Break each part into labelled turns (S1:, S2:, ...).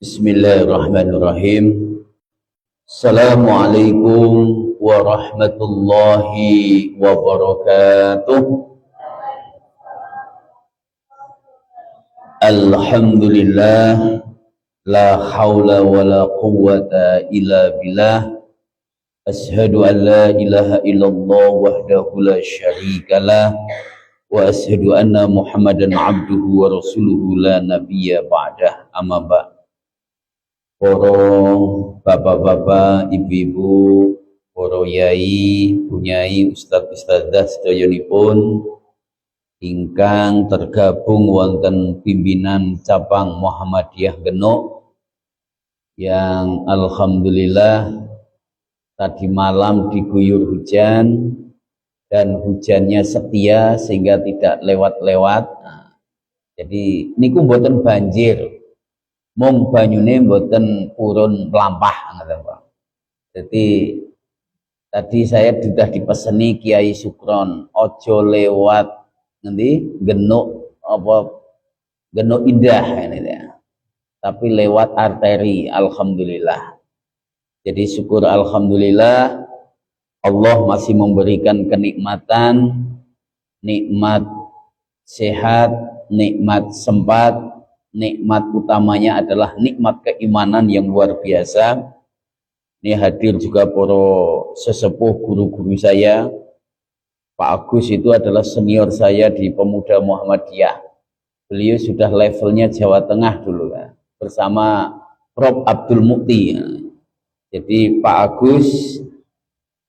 S1: Bismillahirrahmanirrahim. Assalamualaikum warahmatullahi wabarakatuh. Alhamdulillah, la haula wa la quwwata illa billah. Ashhadu an la ilaha illallah wahdahu la syarikalah wa ashhadu anna Muhammadan abduhu wa rasuluhu la nabiyya ba'dah. Amma ba'd. Para bapak-bapak, ibu-ibu, para yai, bunyai, ustadz-ustadzah sedayanipun ingkang tergabung wonten pimpinan cabang Muhammadiyah Genuk yang alhamdulillah tadi malam diguyur hujan dan hujannya setia sehingga tidak lewat-lewat. Jadi niku mboten banjir. Mung banyune mboten purun mlampah ngoten Pak. Jadi tadi saya sudah dipeseni Kiai Sukron ojo lewat nanti Genuk apa Genuk Indah ini ya. Tapi lewat arteri, alhamdulillah. Jadi syukur alhamdulillah Allah masih memberikan kenikmatan, nikmat sehat, nikmat sempat. Nikmat utamanya adalah nikmat keimanan yang luar biasa. Ini hadir juga para sesepuh guru-guru saya. Pak Agus itu adalah senior saya di Pemuda Muhammadiyah. Beliau sudah levelnya Jawa Tengah dulu ya, bersama Prof. Abdul Mukti. Jadi Pak Agus,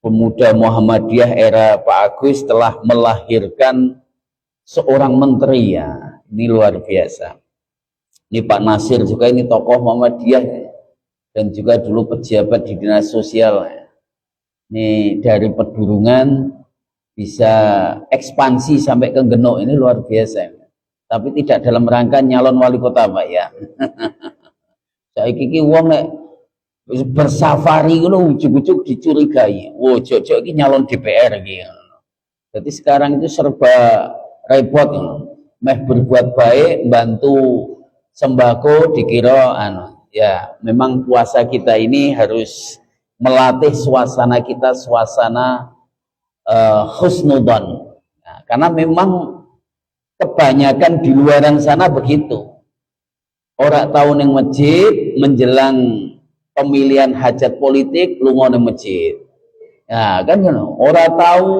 S1: Pemuda Muhammadiyah era Pak Agus telah melahirkan seorang menteri ya. Ini luar biasa. Ini Pak Nasir juga ini tokoh Muhammadiyah dan juga dulu pejabat di dinas sosial. Ini dari Pedurungan bisa ekspansi sampai ke Genuk, ini luar biasa. Tapi tidak dalam rangka nyalon wali kota Pak ya. Saiki iki wong nek bersafari ngono ujug-ujug dicurigai. Wo jok-jok iki nyalon DPR iki. Jadi sekarang itu serba repot. Meh berbuat baik, bantu sembako dikira ya memang puasa kita ini harus melatih suasana kita, suasana husnudzon. Nah, karena memang kebanyakan di luaran sana begitu. Orang tahu neng masjid menjelang pemilihan hajat politik lunga neng masjid. Ya kan orang tahu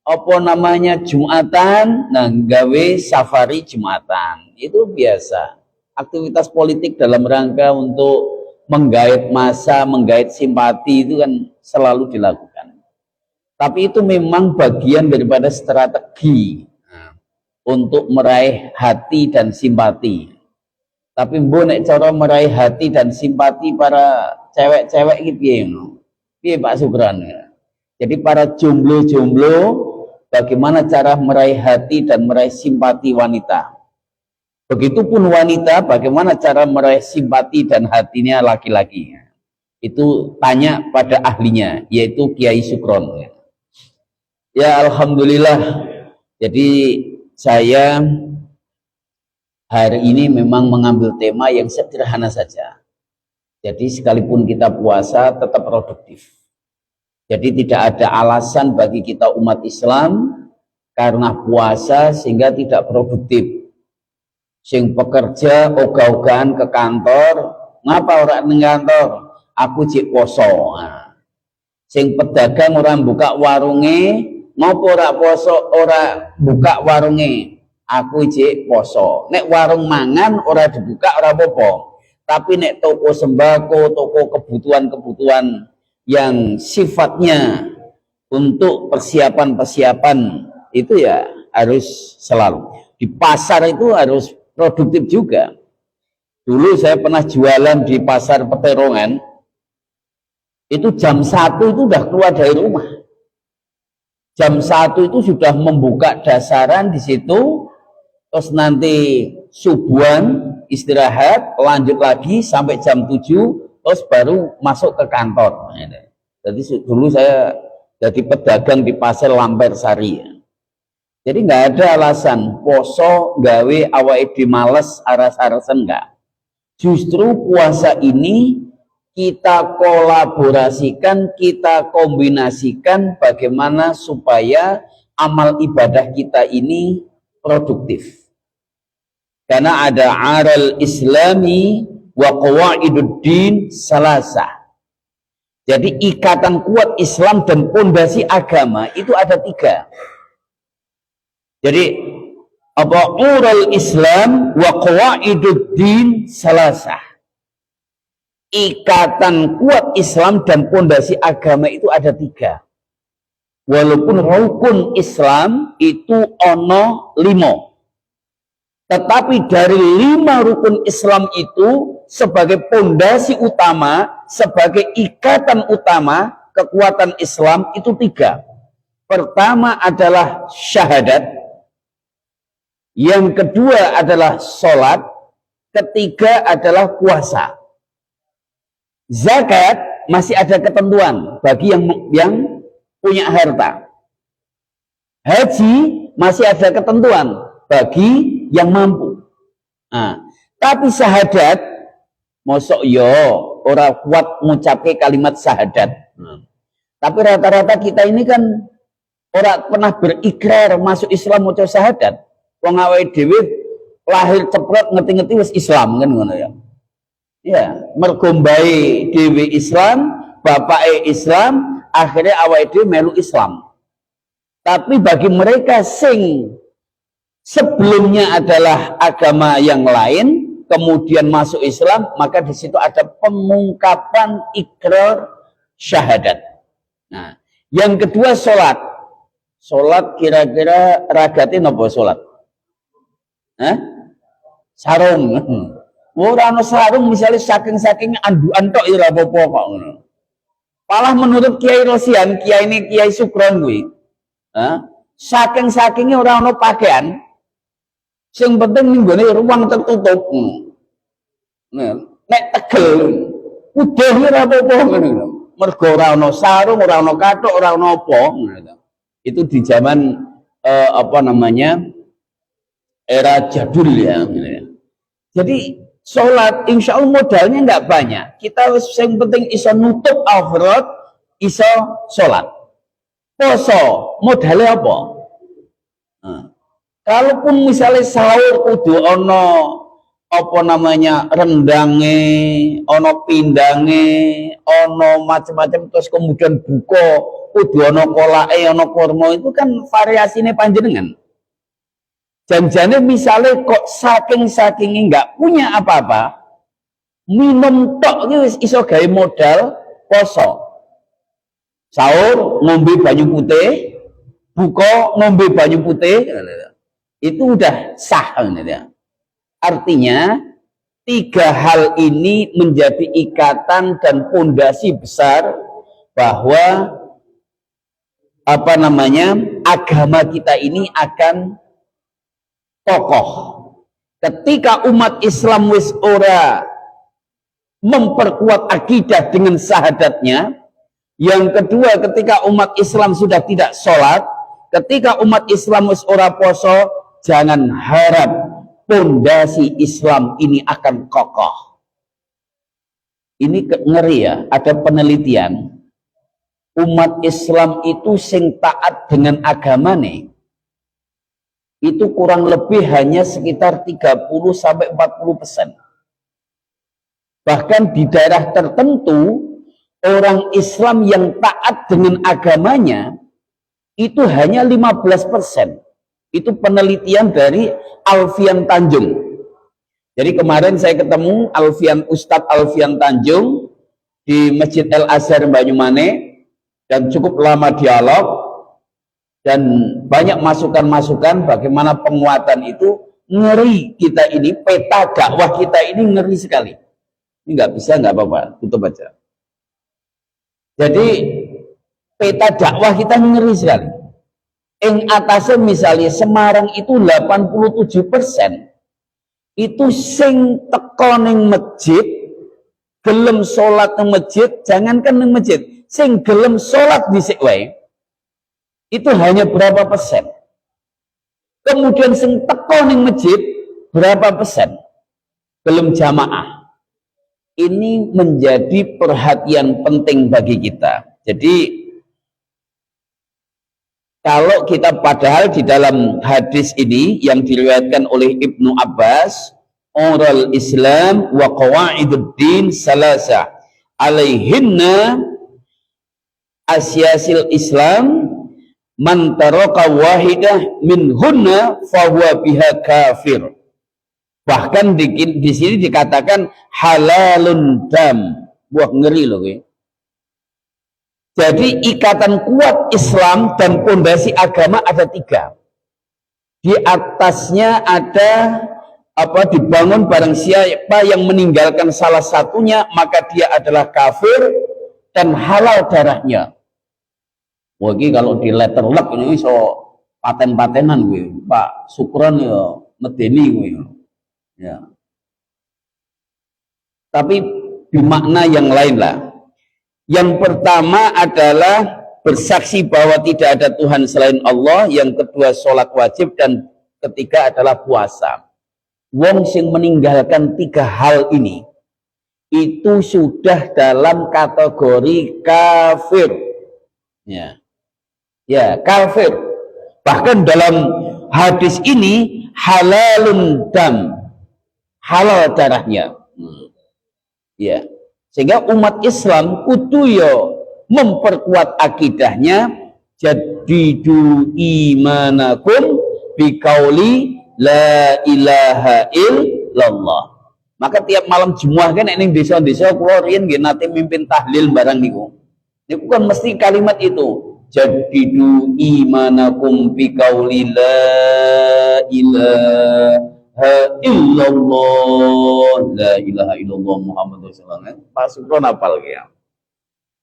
S1: apa namanya Jumatan, nah gawe safari Jumatan. Itu biasa. Aktivitas politik dalam rangka untuk menggait massa, menggait simpati itu kan selalu dilakukan. Tapi itu memang bagian daripada strategi untuk meraih hati dan simpati. Tapi nek cara meraih hati dan simpati para cewek-cewek gitu piye Pak Sukron. Jadi para jomblo-jomblo bagaimana cara meraih hati dan meraih simpati wanita. Begitupun wanita bagaimana cara meraih simpati dan hatinya laki-laki. Itu tanya pada ahlinya, yaitu Kiai Sukron. Ya alhamdulillah. Jadi saya hari ini memang mengambil tema yang sederhana saja. Jadi sekalipun kita puasa tetap produktif. Jadi tidak ada alasan bagi kita umat Islam karena puasa sehingga tidak produktif. Sing pekerja ogah-ogahan ke kantor, ngapa orang ning kantor? Aku cek poso. Nah. Sing pedagang orang buka warunge, ngopo ora poso, ora buka warunge? Aku cek poso. Nek warung mangan ora dibuka ora apa-apa. Tapi nek toko sembako, toko kebutuhan-kebutuhan yang sifatnya untuk persiapan-persiapan itu ya harus selalu. Di pasar itu harus produktif juga. Dulu saya pernah jualan di pasar Peterongan, itu jam 1 itu udah keluar dari rumah. Jam 1 itu sudah membuka dasaran di situ, terus nanti subuhan istirahat, lanjut lagi sampai jam 7, terus baru masuk ke kantor. Jadi dulu saya jadi pedagang di pasar Lamper Sari. Jadi nggak ada alasan poso gawe awake di males aras-arasan enggak. Justru puasa ini kita kolaborasikan, kita kombinasikan bagaimana supaya amal ibadah kita ini produktif. Karena ada aral islami wa qawaiduddin salasah. Jadi ikatan kuat Islam dan pondasi agama itu ada 3. Jadi apa ural Islam wa qawaiduddin salasah. Ikatan kuat Islam dan pondasi agama itu ada 3. Walaupun rukun Islam itu ono 5. Tetapi dari 5 rukun Islam itu sebagai pondasi utama, sebagai ikatan utama kekuatan Islam itu 3. Pertama adalah syahadat, yang kedua adalah sholat, ketiga adalah puasa. Zakat masih ada ketentuan bagi yang punya harta. Haji masih ada ketentuan bagi yang mampu. Nah, tapi syahadat mosok yo ora kuat ngucapke kalimat syahadat. Tapi rata-rata kita ini kan ora pernah berikrar masuk Islam maca syahadat. Wong awake dhewe lahir ceprot ngerti-ngerti wis Islam kan ngono ya. Ya, mergo mbae dhewe Islam, bapake Islam, akhirnya awake dhewe melu Islam. Tapi bagi mereka sing sebelumnya adalah agama yang lain, kemudian masuk Islam, maka di situ ada pengungkapan ikrar syahadat. Nah, yang kedua sholat. Sholat kira-kira ragatin apa sholat? Sarung. Ora ana sarung misalnya saking andu-antok ya ora apa-apa kok ngono. Malah menurut Kiai Rosian, Kiai ini Kiai Sukron kuwi. Saking-sakingnya ora ana pakaian. Sing penting ning gone ruang tertutup. Nek tegel udah ora apa-apa ngono. Mergo ora ana sarung, ora ana kathok, ora ana apa ngono. Itu di zaman apa namanya? Era jadul ya. Jadi sholat insya Allah modalnya nggak banyak. Kita yang penting iso nutup aurat, iso sholat. Poso modalnya apa? Kalaupun misalnya sahur kudu ono apa namanya rendange, ono pindange, ono macam-macam, terus kemudian buka kudu ono kolake, ono kormo, itu kan variasinya panjenengan. Janjane misalnya kok saking-sakingnya nggak punya apa-apa, minum tok itu iso gawe modal poso. Sahur ngombe banyu putih, buka ngombe banyu putih, itu udah sah. Artinya 3 hal ini menjadi ikatan dan pondasi besar bahwa apa namanya agama kita ini akan kokoh. Ketika umat Islam wis ora memperkuat akidah dengan syahadatnya, yang kedua ketika umat Islam sudah tidak sholat, ketika umat Islam wis ora poso, jangan harap pondasi Islam ini akan kokoh. Ini ngeri ya, ada penelitian. Umat Islam itu sing taat dengan agama nih, itu kurang lebih hanya sekitar 30-40%. Bahkan di daerah tertentu, orang Islam yang taat dengan agamanya itu hanya 15%. Itu penelitian dari Alfian Tanjung. Jadi kemarin saya ketemu Ustadz Alfian Tanjung di Masjid El Azhar Banyumane dan cukup lama dialog. Dan banyak masukan-masukan bagaimana penguatan itu. Ngeri kita ini, peta dakwah kita ini ngeri sekali. Ini nggak bisa, nggak apa-apa, tutup aja. Jadi peta dakwah kita ngeri sekali. Yang atasnya misalnya Semarang itu 87% itu sing teko ning masjid, gelem sholat ning masjid, jangankan ning masjid, sing gelem sholat dhisik wae itu hanya berapa persen. Kemudian sing teko ning masjid berapa persen? Belum jamaah. ini menjadi perhatian penting bagi kita. Jadi kalau kita padahal di dalam hadis ini yang diriwayatkan oleh Ibnu Abbas, oral Islam wa qawaiduddin salasa alaihinna asyasil Islam man taraka wahidah minhunna fahuwa biha kafir. Bahkan di sini dikatakan halalun dam. Wah, ngeri loh. Jadi ikatan kuat Islam dan pondasi agama ada 3. Di atasnya ada dibangun barang siapa yang meninggalkan salah satunya maka dia adalah kafir dan halal darahnya. Wah, ini kalau di letterlock ini so paten-patenan gue, Pak Sukron ya medeni gue. Ya. Tapi bermakna yang lain lah. Yang pertama adalah bersaksi bahwa tidak ada Tuhan selain Allah. Yang kedua sholat wajib. Dan ketiga adalah puasa. Wong sing meninggalkan 3 hal ini itu sudah dalam kategori kafir. Ya, kafir. Bahkan dalam hadis ini halalun dam, halal darahnya. Ya, sehingga umat Islam kudu yo memperkuat akidahnya, jadidu imanakum biqauli la ilaha illallah. Maka tiap malam Jumat kan ning desa-desa kula riyen nggih nate mimpin tahlil barang niku. Niku kan mesti kalimat itu, jadidu imanakum biqauli la ilaha illallah, la ilaha illallah Muhammadur Rasulullah. Pak Sukron hafal ya.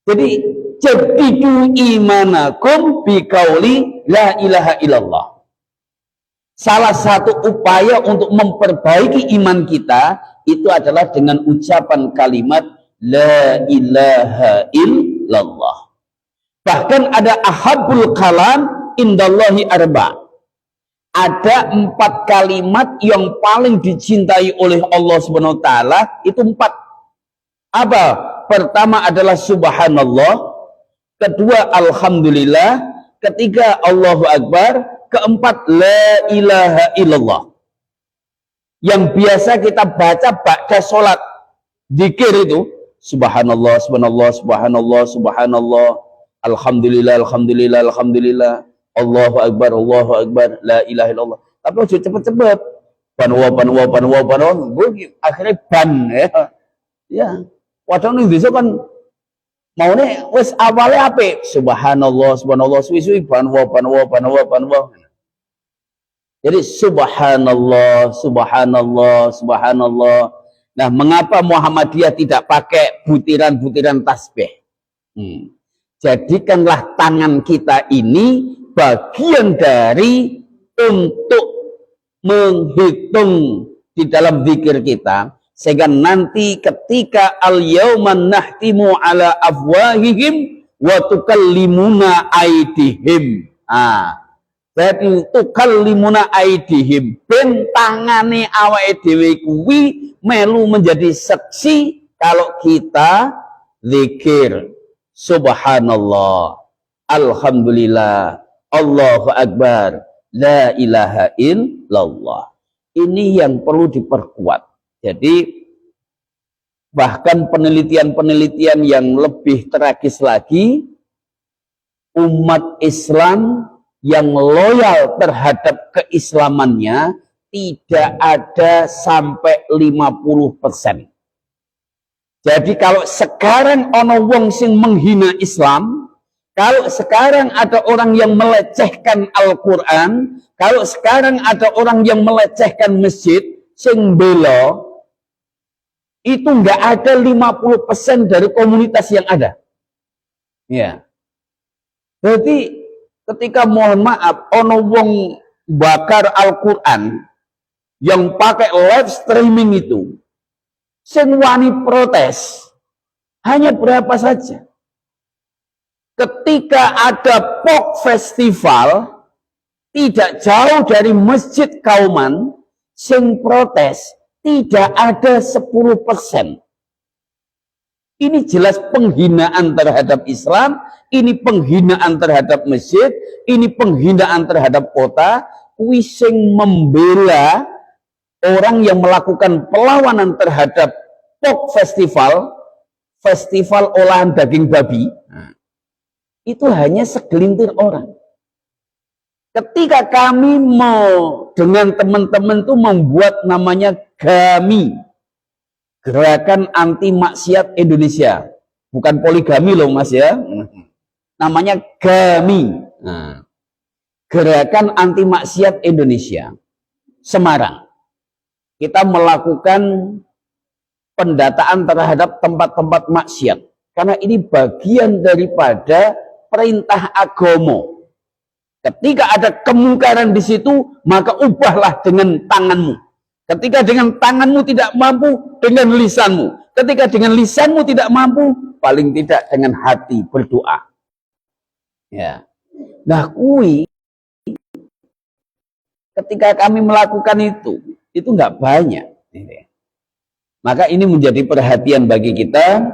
S1: Jadi jadidu imanakum biqauli la ilaha illallah. Salah satu upaya untuk memperbaiki iman kita itu adalah dengan ucapan kalimat la ilaha illallah. Bahkan ada ahabul kalam indallahi arba'. Ada 4 kalimat yang paling dicintai oleh Allah Subhanahu wa taala, itu 4. Apa? Pertama adalah subhanallah, kedua alhamdulillah, ketiga Allahu akbar, keempat la ilaha illallah. Yang biasa kita baca ba'da salat zikir itu subhanallah, subhanallah, subhanallah, subhanallah, alhamdulillah, alhamdulillah, alhamdulillah, Allahu akbar, la ilaha illallah. Tapi harus cepet-cepet. Panwa, akhirnya ban ya. Ya. Padahal ning desa kan maune wis awale apik. Subhanallah, subhanallah, suwi-suwi panwa. Jadi subhanallah, subhanallah, subhanallah. Nah, mengapa Muhammadiyah tidak pakai butiran-butiran tasbih? Jadikanlah tangan kita ini bagian dari untuk menghitung di dalam zikir kita, sehingga nanti ketika al-yauman nahtimu ala afwahihim wa tukallimuna aidihim. Jadi tukallimuna aidihim, ben tangane awake dhewe kuwi melu menjadi saksi kalau kita zikir subhanallah, alhamdulillah, Allahu akbar, la ilaha illallah. Ini yang perlu diperkuat. Jadi bahkan penelitian-penelitian yang lebih tragis lagi, umat Islam yang loyal terhadap keislamannya tidak ada sampai 50%. Jadi kalau sekarang ono wong sing menghina Islam, kalau sekarang ada orang yang melecehkan Al-Quran, kalau sekarang ada orang yang melecehkan masjid, sing bela, itu nggak ada 50% dari komunitas yang ada. Ya. Jadi ketika mohon maaf, ono wong bakar Al-Quran yang pakai live streaming itu, sing wani protes hanya berapa saja. Ketika ada POK festival tidak jauh dari Masjid Kauman, sing protes tidak ada 10%. Ini jelas penghinaan terhadap Islam, ini penghinaan terhadap masjid, ini penghinaan terhadap kota. Kuwi sing membela orang yang melakukan perlawanan terhadap pork festival, festival olahan daging babi, itu hanya segelintir orang. Ketika kami mau dengan teman-teman tuh membuat namanya GAMI, Gerakan Anti Maksiat Indonesia, bukan poligami loh Mas ya, namanya GAMI, Gerakan Anti Maksiat Indonesia, Semarang. Kita melakukan pendataan terhadap tempat-tempat maksiat, karena ini bagian daripada perintah agama. Ketika ada kemungkaran di situ, maka ubahlah dengan tanganmu. Ketika dengan tanganmu tidak mampu, dengan lisanmu. Ketika dengan lisanmu tidak mampu, paling tidak dengan hati berdoa. Ya. Nah, ketika kami melakukan itu nggak banyak. Maka ini menjadi perhatian bagi kita,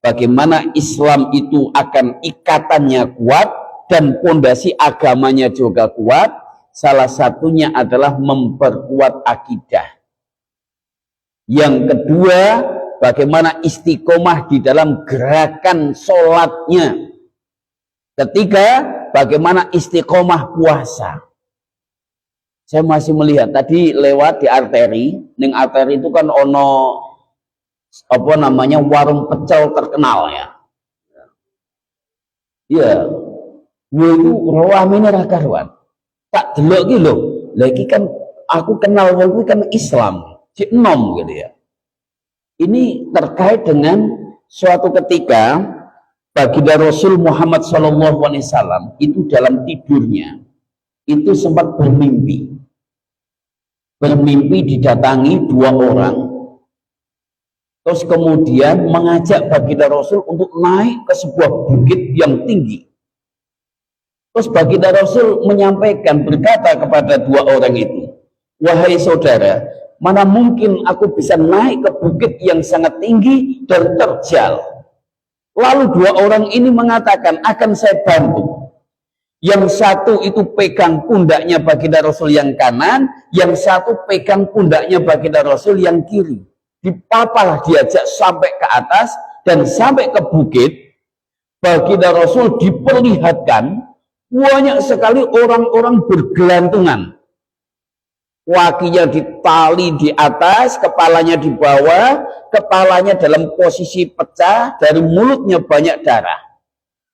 S1: bagaimana Islam itu akan ikatannya kuat, dan pondasi agamanya juga kuat. Salah satunya adalah memperkuat akidah. Yang kedua, bagaimana istiqomah di dalam gerakan sholatnya. Ketiga, bagaimana istiqomah puasa. Saya masih melihat tadi lewat di arteri, ning arteri itu kan ono apa namanya warung pecel terkenal ya. Ya, gue itu rawamene ra karuan. Tak delok iki lho. Lah iki kan aku kenal wong kan Islam, cek nom gitu ya. Ini terkait dengan suatu ketika baginda Rasul Muhammad SAW itu dalam tidurnya itu sempat bermimpi didatangi dua orang, terus kemudian mengajak baginda Rasul untuk naik ke sebuah bukit yang tinggi. Terus baginda Rasul menyampaikan, berkata kepada dua orang itu, wahai saudara, mana mungkin aku bisa naik ke bukit yang sangat tinggi dan terjal. Lalu dua orang ini mengatakan, akan saya bantu. Yang satu itu pegang pundaknya baginda Rasul yang kanan, yang satu pegang pundaknya baginda Rasul yang kiri. Dipapalah diajak sampai ke atas dan sampai ke bukit. Baginda Rasul diperlihatkan banyak sekali orang-orang bergelantungan. Wakinya ditali di atas, kepalanya di bawah, kepalanya dalam posisi pecah, dari mulutnya banyak darah.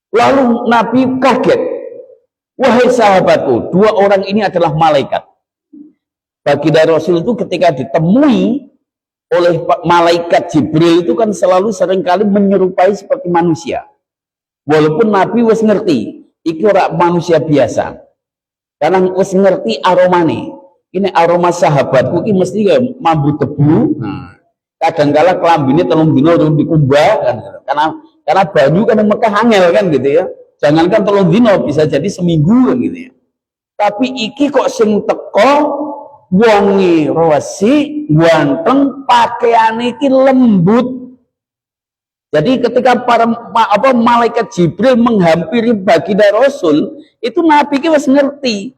S1: Lalu Nabi kaget. Wahai sahabatku, dua orang ini adalah malaikat. Baginda Rasul itu ketika ditemui oleh malaikat Jibril itu kan selalu seringkali menyerupai seperti manusia. Walaupun Nabi wis ngerti, iki ora manusia biasa. Karena wis ngerti aromane. Ini aroma sahabatku iki mesti mambu debu. Kadangkala kelambine telung dina urung dikumbah kan. Karena banyu kan Mekah angel kan gitu ya. Jangankan telung dina bisa jadi seminggu kan gitu ya. Tapi iki kok sing teko wangi rosi, ganteng, pakaiane iki lembut. Jadi ketika para malaikat Jibril menghampiri baginda Rasul, itu Nabi ki wis ngerti.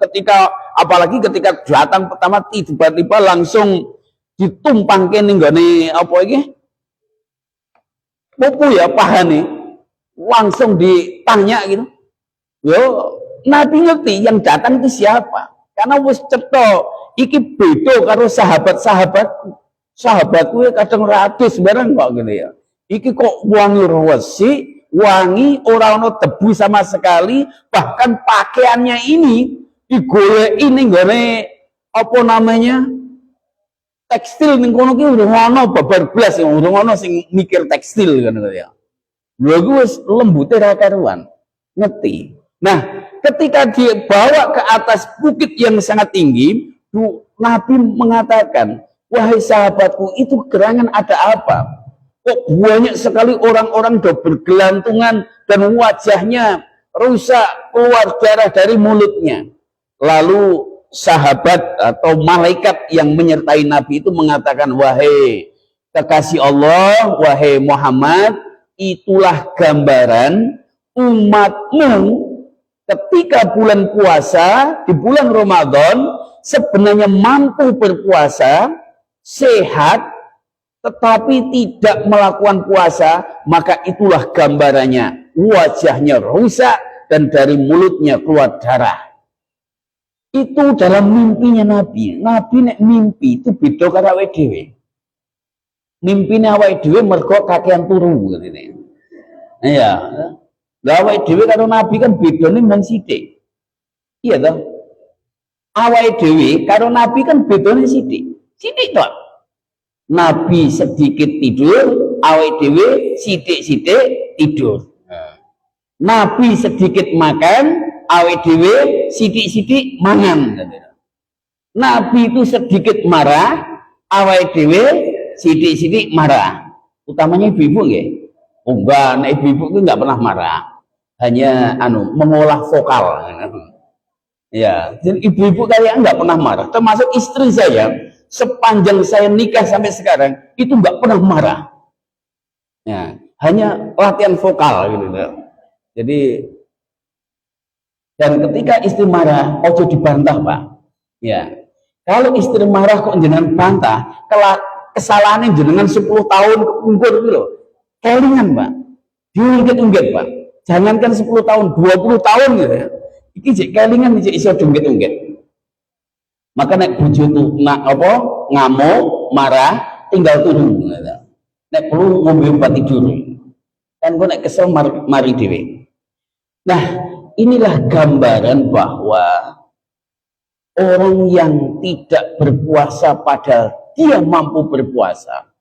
S1: Apalagi ketika datang pertama tiba-tiba langsung ditumpangke ning gone apa iki? Pupu ya pahane. Langsung ditanya gitu. Yo, Nabi ngerti yang datang itu siapa. Karena wis cetha iki beda karo sahabat-sahabatku. Sahabatku kadang ratus barang kok gitu ya. Iki kok wangi resi, wangi orang ono debu sama sekali, bahkan pakaiannya ini digoleki ning gone apa namanya? Tekstil ning kono ki urung ono babar blas, urung ono sing mikir tekstil kan ya. Lha ku wis lembute ra karuan. Ngerti. Nah, ketika dibawa ke atas bukit yang sangat tinggi, Nabi mengatakan, "Wahai sahabatku, itu gerangan ada apa? Kok banyak sekali orang-orang udah bergelantungan dan wajahnya rusak, keluar darah dari mulutnya." Lalu sahabat atau malaikat yang menyertai Nabi itu mengatakan, "Wahai kekasih Allah, wahai Muhammad, itulah gambaran umatmu ketika bulan puasa di bulan Ramadan sebenarnya mampu berpuasa, sehat, tetapi tidak melakukan puasa, maka itulah gambarannya. Wajahnya rusak dan dari mulutnya keluar darah. Itu dalam mimpinya Nabi. Nabi nek mimpi itu beda karo awake dhewe. Mimpine awake dhewe mergo kakean turu ngene. Iya. Lah awake dhewe karo Nabi kan bedane mung sithik. Iya toh? Awake dhewe karo Nabi kan bedane sithik. Sithik toh. Nabi sedikit tidur, awake dhewe sithik-sithik tidur. Nabi sedikit makan, awake dhewe sithik-sithik mangan. Nabi itu sedikit marah, awake dhewe sithik-sithik marah. Utamanya ibu-ibu nggih. Oh enggak, nek ibu-ibu itu enggak pernah marah. Hanya mengolah vokal. Ya, dan ibu-ibu kalian enggak pernah marah. Termasuk istri saya. Sepanjang saya nikah sampai sekarang itu nggak pernah marah, ya, hanya latihan vokal gitu. Jadi dan ketika istri marah, ojo dibantah pak. Ya, kalau istri marah kok jenengan bantah, kesalahannya jenengan 10 tahun kepungkur gitu loh, kelingan pak, diungkit-ungkit pak. Jangankan 10 tahun, 20 tahun gitu ya. Iki jek kelingan jek iso diungkit-ungkit. Maka nek bojo tuh ngamuk, marah, tinggal turun. Nek perlu ngombe obat tidur. Kan kok nek kesel mari dhewe. Nah, inilah gambaran bahwa orang yang tidak berpuasa padahal dia mampu berpuasa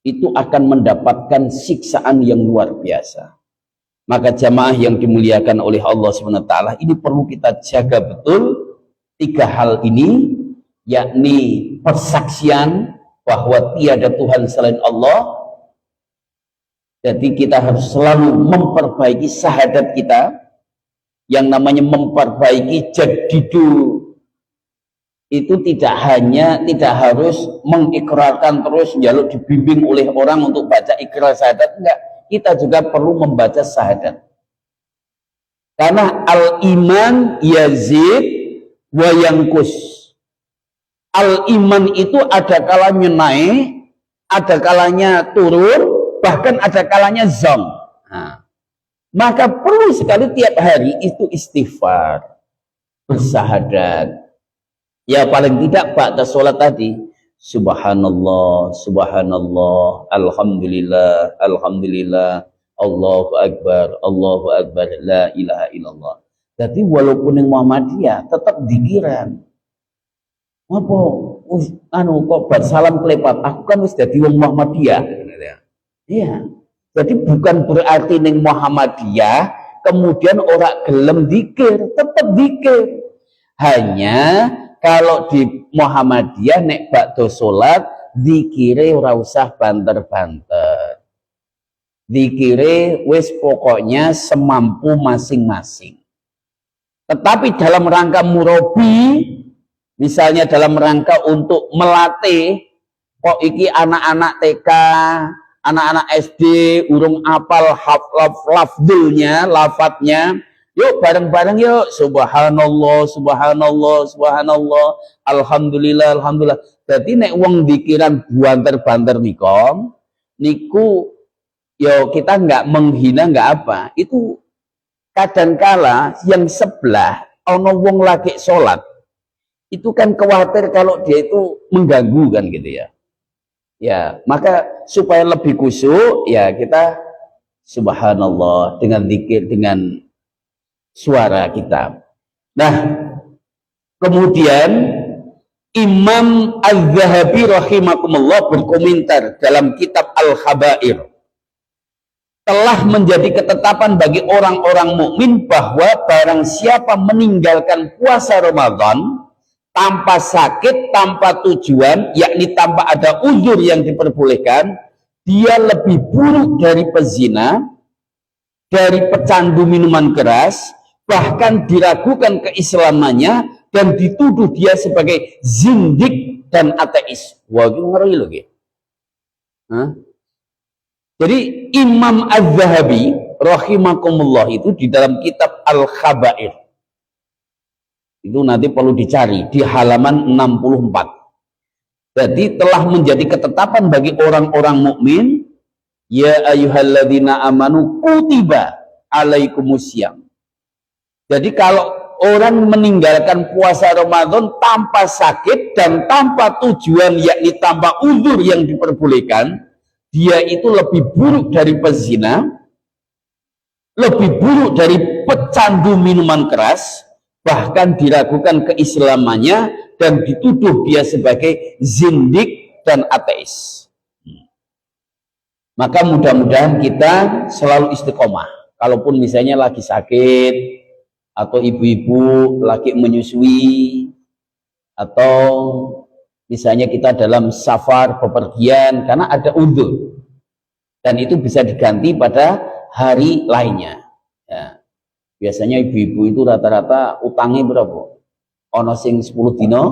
S1: itu akan mendapatkan siksaan yang luar biasa. Maka jamaah yang dimuliakan oleh Allah SWT, ini perlu kita jaga betul. 3 hal ini, yakni persaksian bahwa tiada Tuhan selain Allah. Jadi kita harus selalu memperbaiki syahadat kita. Yang namanya memperbaiki jadidu itu tidak harus mengikrarkan terus jaluk dibimbing oleh orang untuk baca ikrar syahadat, enggak. Kita juga perlu membaca syahadat. Karena al-iman yazid wa yangkus. Al-iman itu ada kalanya naik, ada kalanya turun, bahkan ada kalanya zam. Nah, maka perlu sekali tiap hari itu istighfar, bersahadat. Ya paling tidak ba'da sholat tadi, subhanallah, subhanallah, alhamdulillah, alhamdulillah, Allahu akbar, la ilaha illallah. Jadi walaupun yang Muhammadiyah tetap dikiran. Apa? Kok salam kelepat. Aku kan wis dadi wong Muhammadiyah. Iya. Jadi bukan berarti ning Muhammadiyah kemudian orang gelem dikir, tetap dikir. Hanya kalau di Muhammadiyah nek bakdo salat dikire ora usah banter-banter. Dikire wis pokoknya semampu masing-masing. Tetapi dalam rangka murabi, misalnya dalam rangka untuk melatih, kok iki anak-anak TK, anak-anak SD, urung apal lafdulnya, lafadznya, yuk bareng-bareng yuk, subhanallah, subhanallah, subhanallah, alhamdulillah, alhamdulillah. Jadi nek wong dikiran banter-banter niku, yo kita nggak menghina nggak apa, itu kadangkala yang sebelah ono wong lagi sholat itu kan khawatir kalau dia itu mengganggu kan gitu ya. Ya, maka supaya lebih khusyuk ya kita subhanallah dengan zikir, dengan suara kita. Nah, kemudian Imam Az-Zahabi rahimakumullah berkomentar dalam kitab Al-Khabair, telah menjadi ketetapan bagi orang-orang mukmin bahwa barang siapa meninggalkan puasa Ramadan tanpa sakit, tanpa tujuan, yakni tanpa ada uzur yang diperbolehkan, dia lebih buruk dari pezina, dari pecandu minuman keras, bahkan diragukan keislamannya dan dituduh dia sebagai zindik dan ateis. Wah, itu ngeri loh, Jadi Imam Az-Zahabi rahimakumullah itu di dalam kitab Al-Khabair itu nanti perlu dicari di halaman 64. Jadi telah menjadi ketetapan bagi orang-orang mukmin, ya ayyuhalladzina amanu kutiba alaikumusiyam. Jadi kalau orang meninggalkan puasa Ramadan tanpa sakit dan tanpa tujuan, yakni tanpa uzur yang diperbolehkan, dia itu lebih buruk dari pezina, lebih buruk dari pecandu minuman keras, bahkan diragukan keislamannya dan dituduh dia sebagai zindik dan ateis. Maka mudah-mudahan kita selalu istiqomah. Kalaupun misalnya lagi sakit, atau ibu-ibu lagi menyusui, atau misalnya kita dalam safar bepergian karena ada uzur, dan itu bisa diganti pada hari lainnya. Ya. Biasanya ibu-ibu itu rata-rata utangnya berapa? Ono sing 10 dino,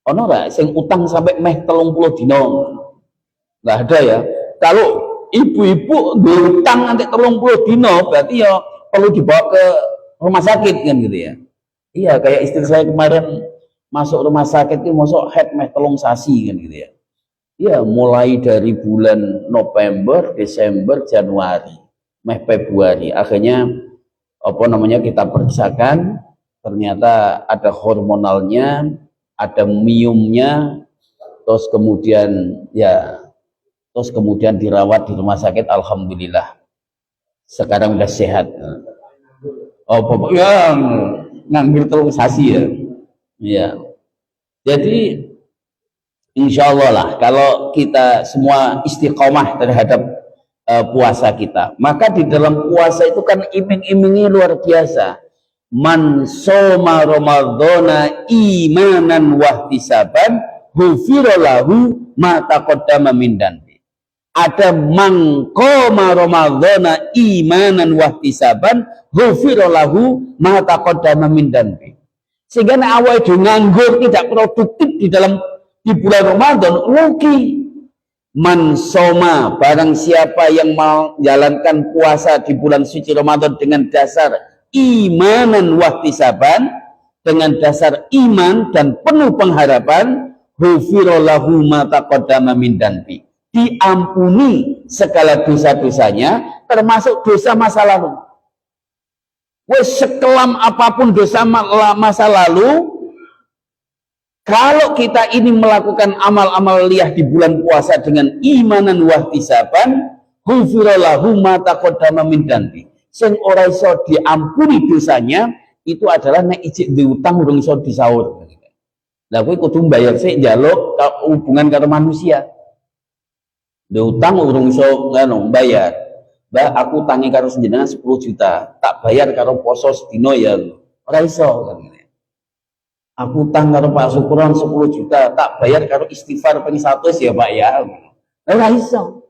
S1: ono ora sing utang sampai meh 30 dino. Nggak ada ya. Kalau ibu-ibu berutang nanti 30 dino, berarti ya perlu dibawa ke rumah sakit kan gitu ya. Iya, kayak istri saya kemarin masuk rumah sakit itu masuk head meh 3 sasi kan gitu ya. Iya, mulai dari bulan November, Desember, Januari, meh Februari, akhirnya apa namanya kita periksakan, ternyata ada hormonalnya, ada miumnya, terus kemudian dirawat di rumah sakit. Alhamdulillah sekarang udah sehat. Oh pokoknya ngambil 3 sasi ya. Ya. Jadi insya Allah lah kalau kita semua istiqomah terhadap puasa kita, maka di dalam puasa itu kan iming-imingnya luar biasa. Man soma ramadhana imanan wahtisaban ghufira lahu ma taqaddama min dhanbi. Ada man qama ramadhana imanan wahtisaban ghufira lahu ma taqaddama min dhanbi. Sehingga nek awake dhewe nganggur tidak produktif di bulan Ramadan rugi. Man soma, barang siapa yang mau jalankan puasa di bulan suci Ramadan dengan dasar imanan wahtisaban, dengan dasar iman dan penuh pengharapan, ghufira lahu ma taqaddama min dhanbi. Diampuni segala dosa-dosanya, termasuk dosa masa lalu. Wes sekelam apapun dosa masa lalu, kalau kita ini melakukan amal-amal liyah di bulan puasa dengan imanan wahtisaban, ghufira lahu ma taqaddama min dhanbi. Sing ora iso diampuni dosanya itu adalah nek ijik diutang urung iso disaur. Lah kowe kudu mbayar sik njaluk hubungan karo manusia. Diutang urung iso bayar. Mbak, aku tangi karo jenengan 10 juta, tak bayar karo poso sedina ya. Ora iso kan. Aku utang karo Pak Syukuran 10 juta, tak bayar karo istighfar ping 100 ya Pak ya. Ora iso.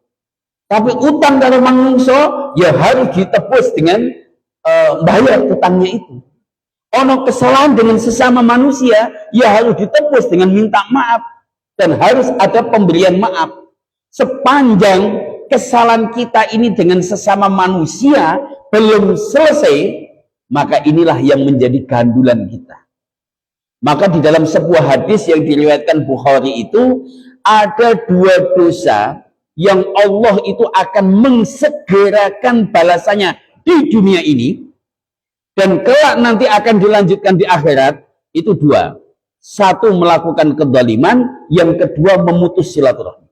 S1: Tapi utang karo manungsa ya harus ditebus dengan bayar utangnya itu. Ono kesalahan dengan sesama manusia ya harus ditebus dengan minta maaf dan harus ada pemberian maaf. Sepanjang kesalahan kita ini dengan sesama manusia belum selesai, maka inilah yang menjadi gandulan kita. Maka di dalam sebuah hadis yang diriwayatkan Bukhari itu ada 2 dosa yang Allah itu akan mengsegerakan balasannya di dunia ini dan kelak nanti akan dilanjutkan di akhirat. Itu 2. 1 melakukan kezaliman, yang kedua memutus silaturahmi.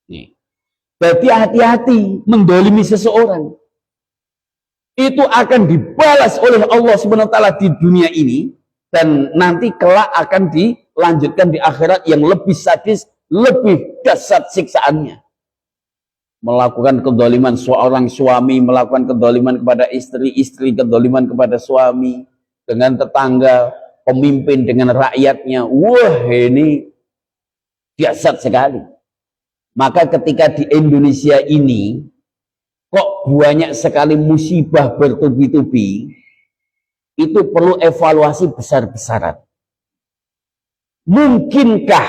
S1: Nih. Berarti hati-hati mendolimi seseorang. Itu akan dibalas oleh Allah SWT di dunia ini. Dan nanti kelak akan dilanjutkan di akhirat yang lebih sadis, lebih dahsyat siksaannya. Melakukan kezaliman seorang suami, melakukan kezaliman kepada istri, istri kezaliman kepada suami, dengan tetangga, pemimpin dengan rakyatnya. Wah, ini dahsyat sekali. Maka ketika di Indonesia ini kok banyak sekali musibah bertubi-tubi, itu perlu evaluasi besar-besaran. Mungkinkah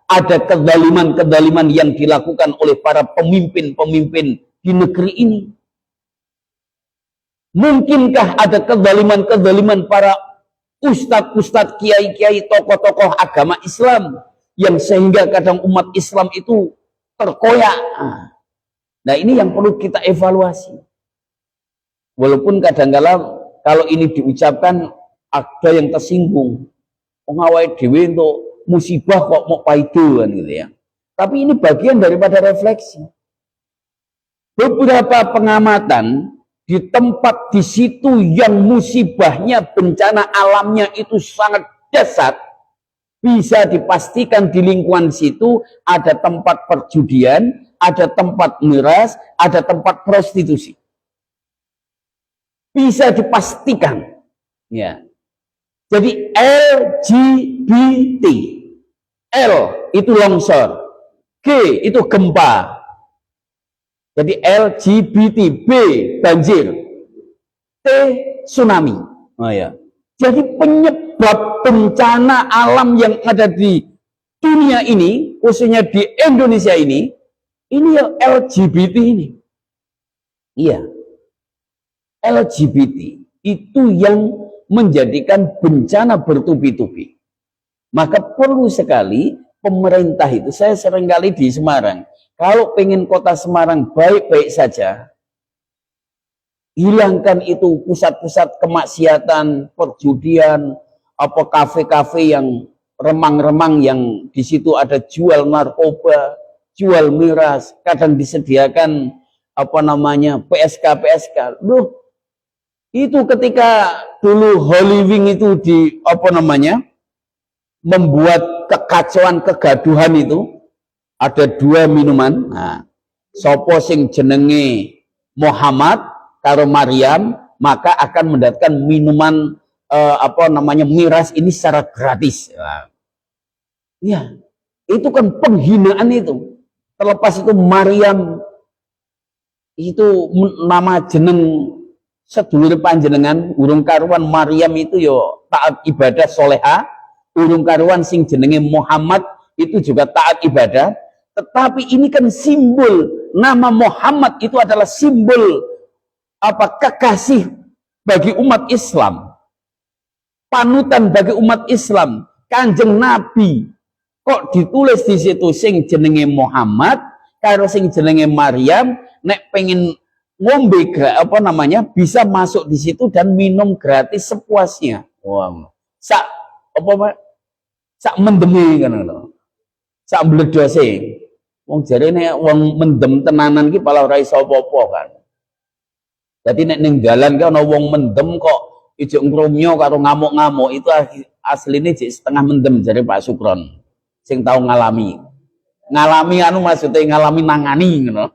S1: ada kezaliman-kezaliman yang dilakukan oleh para pemimpin-pemimpin di negeri ini? Mungkinkah ada kezaliman-kezaliman para ustadz-ustadz, kiai-kiai, tokoh-tokoh agama Islam yang sehingga kadang umat Islam itu terkoyak? Nah, ini yang perlu kita evaluasi. Walaupun kadang-kala kalau ini diucapkan ada yang tersinggung. Pengawai dewi untuk musibah kok mau paido kan gitu ya. Tapi ini bagian daripada refleksi. Beberapa pengamatan di tempat di situ yang musibahnya, bencana alamnya itu sangat dahsyat, bisa dipastikan di lingkungan situ ada tempat perjudian, ada tempat miras, ada tempat prostitusi. Bisa dipastikan. Ya. Jadi LGBT. L itu longsor. G itu gempa. Jadi LGBT. B banjir. T tsunami. Oh ya. Jadi penyebab bencana alam yang ada di dunia ini, khususnya di Indonesia ini ya LGBT ini. Iya. LGBT itu yang menjadikan bencana bertubi-tubi. Maka perlu sekali pemerintah itu, saya seringkali di Semarang, kalau pengen kota Semarang baik-baik saja, hilangkan itu pusat-pusat kemaksiatan, perjudian, apa kafe-kafe yang remang-remang yang di situ ada jual narkoba, jual miras, kadang disediakan apa namanya PSK. Loh, itu ketika dulu Holy Wing itu di apa namanya membuat kekacauan, kegaduhan itu ada 2 minuman. Nah, sopo sing jenenge Muhammad karo Maryam maka akan mendapatkan minuman apa namanya miras ini secara gratis. Nah, ya, itu kan penghinaan itu. Terlepas itu Maryam itu nama jeneng sedulur panjenengan, urung karuan Maryam itu yo taat ibadah soleha, urung karuan sing jenenge Muhammad itu juga taat ibadah. Tetapi ini kan simbol, nama Muhammad itu adalah simbol apa kekasih bagi umat Islam, panutan bagi umat Islam. Kanjeng Nabi kok ditulis di situ sing jenenge Muhammad karo sing jenenge Maryam, nek pengen ngombe apa namanya bisa masuk di situ dan minum gratis sepuasnya. Wow. Sak apa Pak? Sak mendeme kan ngono. Sak mbledose. Wong jarene wong mendem tenanan ki pala ora iso apa-apa kan. Jadi nek ning dalan ki ana wong mendem kok ijo ngrumyo karo ngamuk-ngamuk itu asline jek setengah mendem jare Pak Sukron sing tau ngalami. Ngalami anu maksudnya ngalami nangani ngono.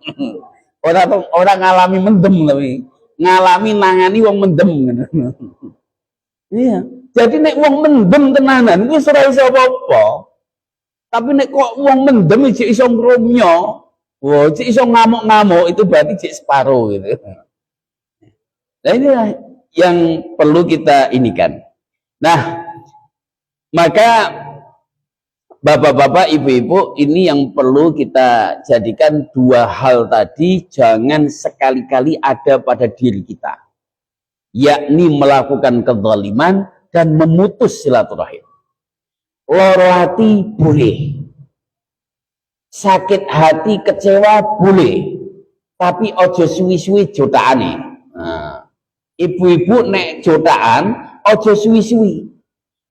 S1: Orang ngalami mendem tapi ngalami nangani wong mendem. Iya. Jadi nek wong mendem tenanan itu ora iso apa-apa. Tapi nek kok wong mendem iki iso ngrumyo, wah iki iso ngamuk-ngamuk itu berarti cek separo gitu. Nah inilah yang perlu kita inikan. Nah, maka Bapak-bapak, ibu-ibu, ini yang perlu kita jadikan 2 hal tadi, jangan sekali-kali ada pada diri kita. Yakni melakukan kezaliman dan memutus silaturahim. Loro hati boleh. Sakit hati, kecewa boleh. Tapi ojo suwi-suwi jotaane. Nah, ibu-ibu nek jotaan, ojo suwi-suwi.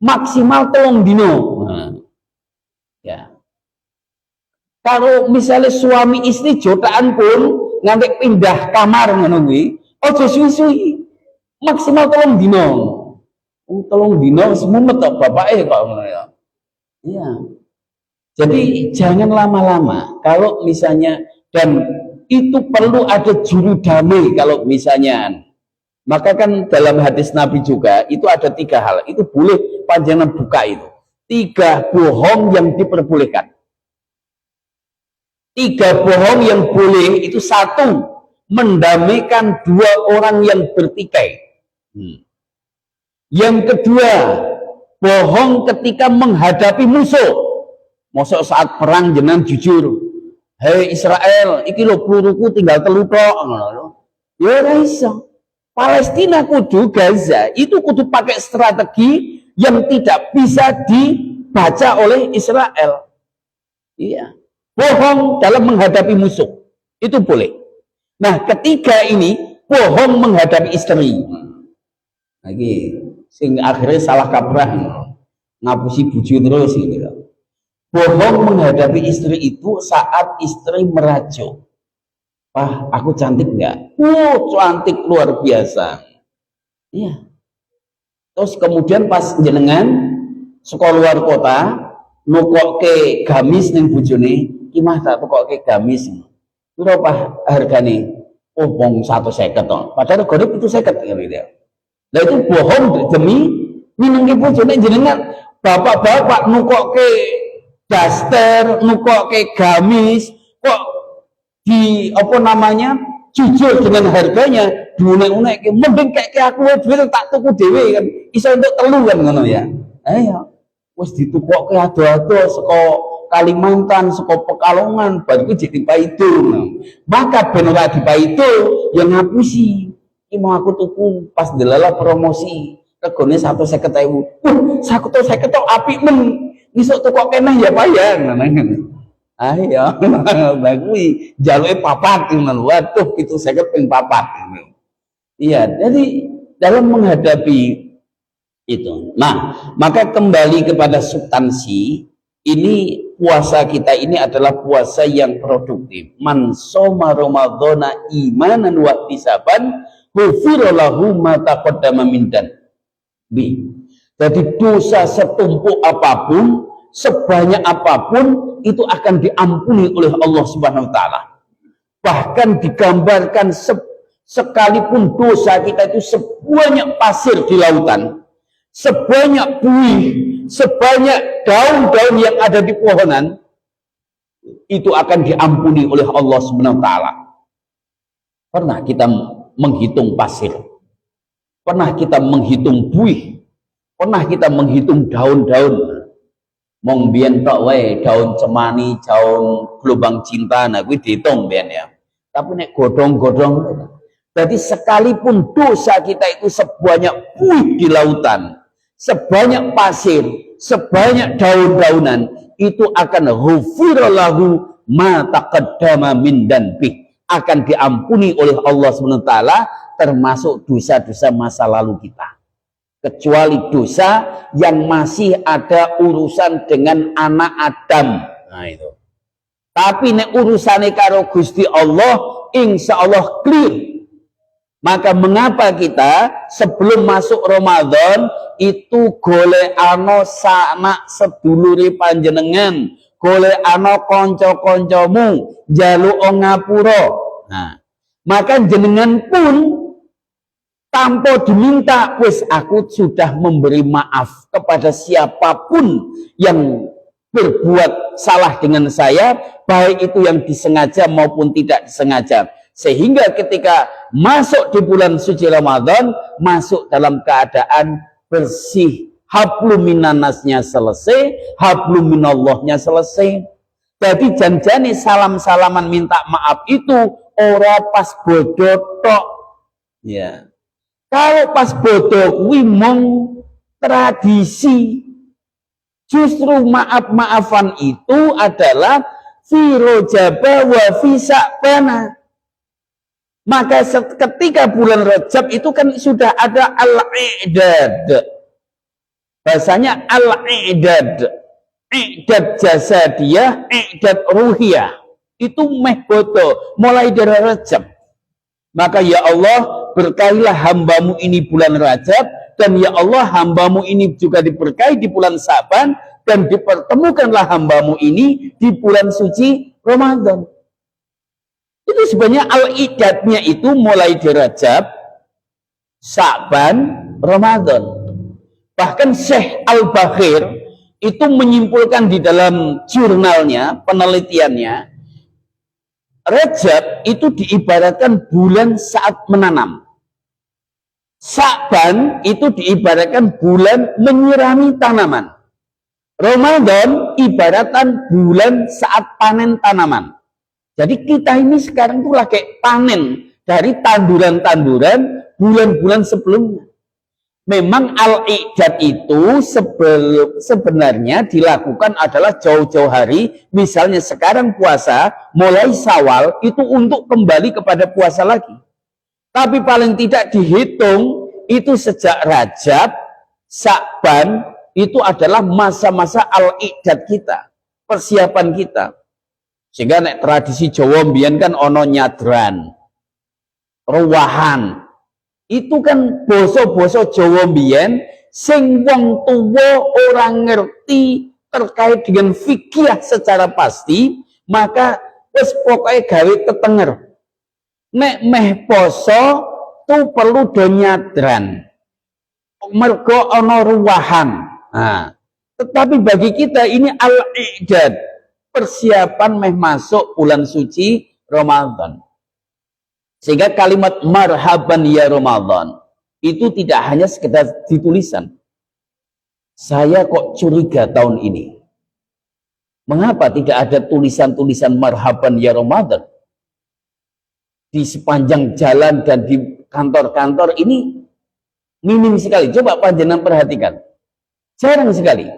S1: Maksimal 3 dino. Nah, ya. Kalau misalnya suami istri jotaan pun nganti pindah kamar ngono kuwi, aja suwi-suwi. Maksimal 3 dino. 3 dino wis mumet kok bapake kok ngono ya. Iya. Jadi jangan lama-lama. Kalau misalnya dan itu perlu ada juru damai kalau misalnya. Maka kan dalam hadis Nabi juga itu ada 3 hal. Itu boleh panjangan buka itu. 3 bohong yang diperbolehkan. 3 bohong yang boleh itu 1 mendamaikan 2 orang yang bertikai. Yang kedua, bohong ketika menghadapi musuh. Mosok saat perang jenengan jujur. hei Israel, iki lho peluruku tinggal 3 tok ngono. Ya ora iso. Palestina kudu Gaza itu kudu pakai strategi yang tidak bisa dibaca oleh Israel. Iya. Bohong dalam menghadapi musuh. Itu boleh. Nah, ketiga ini bohong menghadapi istri. Lagi sing akhirnya salah kaprah ngapusi buju terus gitu. Bohong menghadapi istri itu saat istri merajuk. Wah, aku cantik nggak? Cantik luar biasa. Iya. Terus kemudian pas jenengan sekolah luar kota, nukokke gamis ning bojone, iki mah tak tukokke gamis. Piro Pak hargane? Oh, wong 150 to. Padahal regane 750 gitu. Lah itu bohong demi minangke bojone jenengan. Bapak-bapak nukokke daster, nukokke gamis, kok di apa namanya jujur dengan harganya diunek-unek mending kayak aku duit tak tuku dhewe kan iso untuk telu kan ngono ya. Ayo wis ditukokke ado-ado saka Kalimantan, saka Pekalongan, baru jadi Paitul. Maka ben ora dipaitul yang ngapusi. Iki mau aku tuku pas delala promosi regane 150.000. 150.000 tok apik men. Isuk tukokke neh ya payah ngono. Ayo, bagui jaluke papat ngono. Waduh, itu 50 ping papat. Iya, jadi dalam menghadapi itu. Nah, maka kembali kepada substansi, ini puasa kita ini adalah puasa yang produktif. Man shoma ramadhana imanan wa ihtisaban, ghufira lahu ma taqaddama min dhanbi. Jadi dosa setumpuk apapun, sebanyak apapun itu akan diampuni oleh Allah Subhanahu wa taala. Bahkan digambarkan sekalipun dosa kita itu sebanyak pasir di lautan, sebanyak buih, sebanyak daun-daun yang ada di pohonan, itu akan diampuni oleh Allah Subhanahu wa taala. Pernah kita menghitung pasir? Pernah kita menghitung buih? Pernah kita menghitung daun-daun? Mong biyen tok wae daun cemani, daun gelombang cinta, nah kuwi dihitung biyen ya. Tapi nek godhong-godhong, berarti sekalipun dosa kita itu sebanyak buih di lautan, sebanyak pasir, sebanyak daun-daunan, itu akan ghufira lahu ma taqaddama min dhanbi, akan diampuni oleh Allah Subhanahu wa taala termasuk dosa-dosa masa lalu kita. Kecuali dosa yang masih ada urusan dengan anak Adam. Nah itu. Tapi nek urusane karo Gusti Allah, insya Allah clear. Maka mengapa kita sebelum masuk Ramadan itu golek ano sanak sedulure panjenengan, golek ano konco-koncomu, jaluk ngapura. Nah, maka jenengan pun tanpa diminta, wis aku sudah memberi maaf kepada siapapun yang berbuat salah dengan saya, baik itu yang disengaja maupun tidak disengaja. Sehingga ketika masuk di bulan suci Ramadan, masuk dalam keadaan bersih. Hablum minannasnya selesai, hablum minallahnya selesai. Jadi janjane salam-salaman minta maaf itu ora pas bodoh tok. Ya. Kalau pas bodoh kuwi mung tradisi. Justru maaf-maafan itu adalah fi Rajab wa fi Sya'ban. Maka ketika bulan Rajab itu kan sudah ada al-i'dad. Bahasanya al-i'dad. I'dad jasadiyah, i'dad ruhiyah. Itu meh bodoh mulai dari Rajab. Maka ya Allah, berkahilah hambamu ini bulan Rajab, dan ya Allah hambamu ini juga diberkahi di bulan Sya'ban, dan dipertemukanlah hambamu ini di bulan suci Ramadan. Itu sebenarnya al-idadnya itu mulai dari Rajab, Sya'ban, Ramadan. Bahkan Syekh Al-Bakhir itu menyimpulkan di dalam jurnalnya, penelitiannya, Rajab itu diibaratkan bulan saat menanam. Sya'ban itu diibaratkan bulan menyirami tanaman. Ramadan ibaratkan bulan saat panen tanaman. Jadi kita ini sekarang tuh lagi panen dari tanduran-tanduran bulan-bulan sebelumnya. Memang al-i'dad itu sebenarnya dilakukan adalah jauh-jauh hari. Misalnya sekarang puasa, mulai Syawal itu untuk kembali kepada puasa lagi. Tapi paling tidak dihitung itu sejak Rajab, Sya'ban, itu adalah masa-masa al-i'dad kita, persiapan kita. Sehingga nek tradisi Jawa mbiyen kan ono nyadran, ruwahan. Itu kan boso-boso Jawa mbiyen sing wong tuwa orang ngerti terkait dengan fikih secara pasti, maka wis pokoke gawe ketenger. Nek meh poso tu perlu do nyadran. Mergo ana ruwahan. Nah, tetapi bagi kita ini al-i'dad, persiapan meh masuk bulan suci Ramadan. Sehingga kalimat marhaban ya Ramadan itu tidak hanya sekedar ditulisan. Saya kok curiga tahun ini. Mengapa tidak ada tulisan-tulisan marhaban ya Ramadan? Di sepanjang jalan dan di kantor-kantor ini minim sekali. Coba panjenengan perhatikan. Jarang sekali.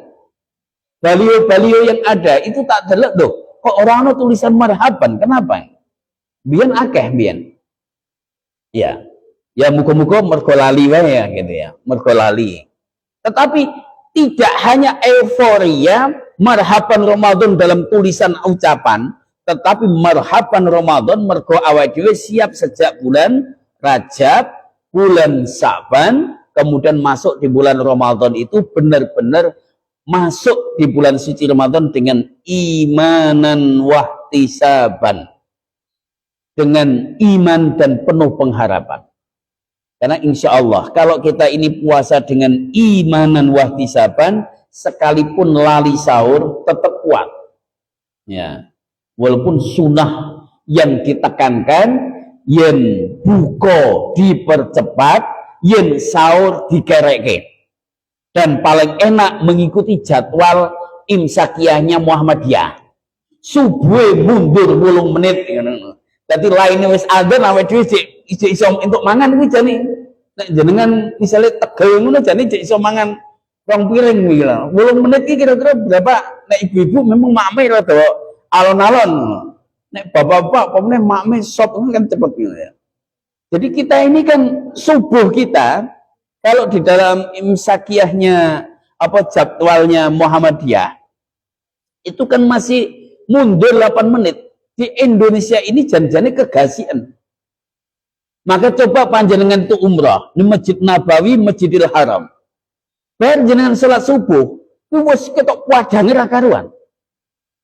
S1: Baliho-baliho yang ada itu tak delok doh. Kok orang ada tulisan marhaban? Kenapa? Biyen akeh biyen. Ya, ya muga-muga mergo lali wae ya gitu ya, mergo lali. Tetapi tidak hanya euforia marhaban Ramadan dalam tulisan ucapan, tetapi marhaban Ramadan mergo awake dhewe siap sejak bulan Rajab, bulan Sya'ban, kemudian masuk di bulan Ramadan itu benar-benar masuk di bulan suci Ramadan dengan imanan wahtisaban. Dengan iman dan penuh pengharapan. Karena insya Allah kalau kita ini puasa dengan imanan wahtisaban, sekalipun lali sahur tetap kuat. Ya, walaupun sunnah yang ditekankan, yen buko dipercepat, yen sahur dikereke. Dan paling enak mengikuti jadwal imsakiyahnya Muhammadiyah. Subuh mundur 10 menit. Jadi lainnya wis adzan awake dhewe iso entuk mangan kuwi jane nek jenengan misale tegel ngono jane iso mangan 2 piring kuwi lho. 8 menit iki kira-kira berapa nek ibu-ibu memang makme rada alon-alon. Nek bapak-bapak pokoknya makme sop kan cepet gitu ya. Jadi kita ini kan subuh kita kalau di dalam imsakiyahnya apa jadwalnya Muhammadiyah itu kan masih mundur 8 menit. Di Indonesia ini janjane kegasian. Maka coba panjenengan itu umrah di Masjid Nabawi, Masjidil Haram. Bayar jenengan salat subuh, itu wis ketok padange ra karuan.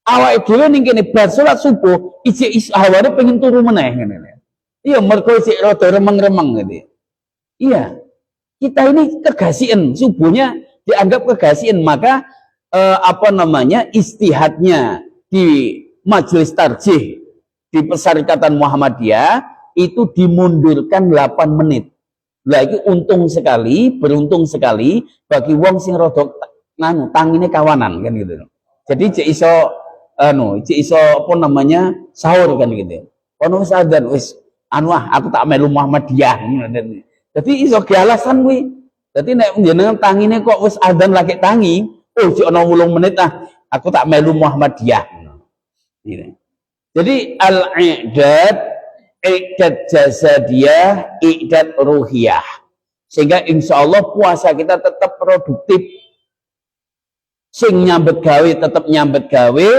S1: Awake dhewe ning kene bar salat subuh, ijik hawane pengen turu meneh ngene. Iya, mergo isik rada remeng-remeng gitu. Iya. Kita ini kegasian, subuhnya dianggap kegasian, maka istihadnya di Majelis Tarjih di Persyarikatan Muhammadiyah itu dimundurkan 8 menit. Lagi untung sekali, beruntung sekali bagi wong sing rodok tangine kawanan kan gitu. Jadi cek iso apa namanya sahur kan gitu. Ono wis adzan wis aku tak melu Muhammadiyah. Jadi iso ge alasan kuwi. Dadi nek jenengan tangine kok wis adzan lagi tangi, jek ono 8 menit aku tak melu Muhammadiyah. Jadi al-i'dad, i'dad jasadiyah, i'dad ruhiyah. Sehingga insya Allah puasa kita tetap produktif. Sing nyambet gawe tetap nyambet gawe,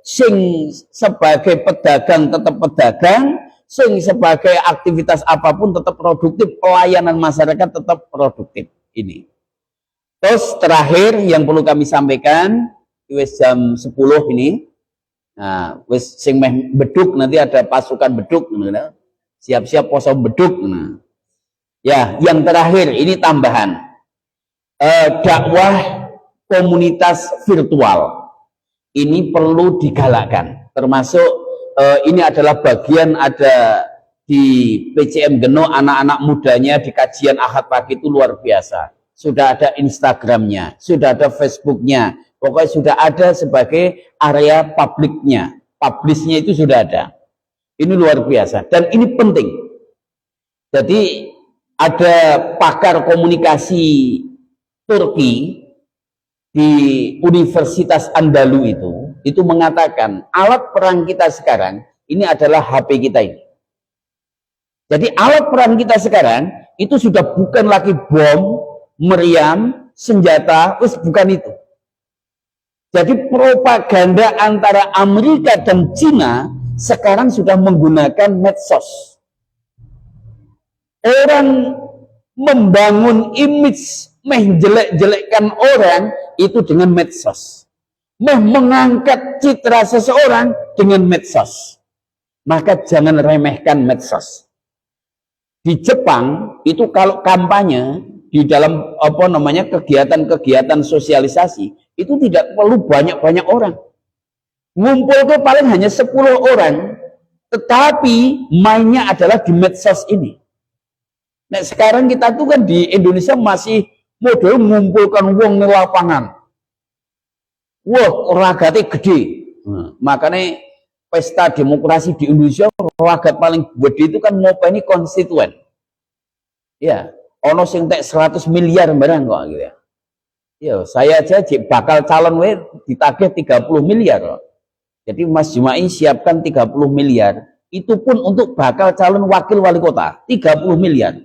S1: sing sebagai pedagang tetap pedagang, sing sebagai aktivitas apapun tetap produktif, pelayanan masyarakat tetap produktif. Ini. Terus terakhir yang perlu kami sampaikan, wis jam 10 ini. Nah, wis sing meh beduk nanti ada pasukan beduk, siap-siap poso beduk. Nah. Ya, yang terakhir ini tambahan dakwah komunitas virtual ini perlu digalakkan. Termasuk ini adalah bagian ada di PCM Geno anak-anak mudanya di kajian Ahad pagi itu luar biasa. Sudah ada Instagramnya, sudah ada Facebooknya. Pokoknya sudah ada sebagai area publiknya, publishnya itu sudah ada. Ini luar biasa dan ini penting. Jadi ada pakar komunikasi Turki di Universitas Andalu itu mengatakan alat perang kita sekarang ini adalah HP kita ini. Jadi alat perang kita sekarang itu sudah bukan lagi bom, meriam, senjata, bukan itu. Jadi propaganda antara Amerika dan Cina sekarang sudah menggunakan medsos. Orang membangun image, menjelek-jelekkan orang itu dengan medsos. Mengangkat citra seseorang dengan medsos. Maka jangan remehkan medsos. Di Jepang itu kalau kampanye di dalam kegiatan-kegiatan sosialisasi itu tidak perlu banyak-banyak orang. Ngumpul ke paling hanya 10 orang, tetapi mainnya adalah di medsos ini. Nah, sekarang kita tuh kan di Indonesia masih model mengumpulkan uang di lapangan. Wah, ragatnya gede. Makanya pesta demokrasi di Indonesia ragat paling gede itu kan ngopeni konstituen. Ya, ono sing tek 100 miliar barang kok gitu ya. Ya, saya aja bakal calon ditagih 30 miliar. Jadi Mas Jumai siapkan 30 miliar. Itu pun untuk bakal calon wakil wali kota, 30 miliar.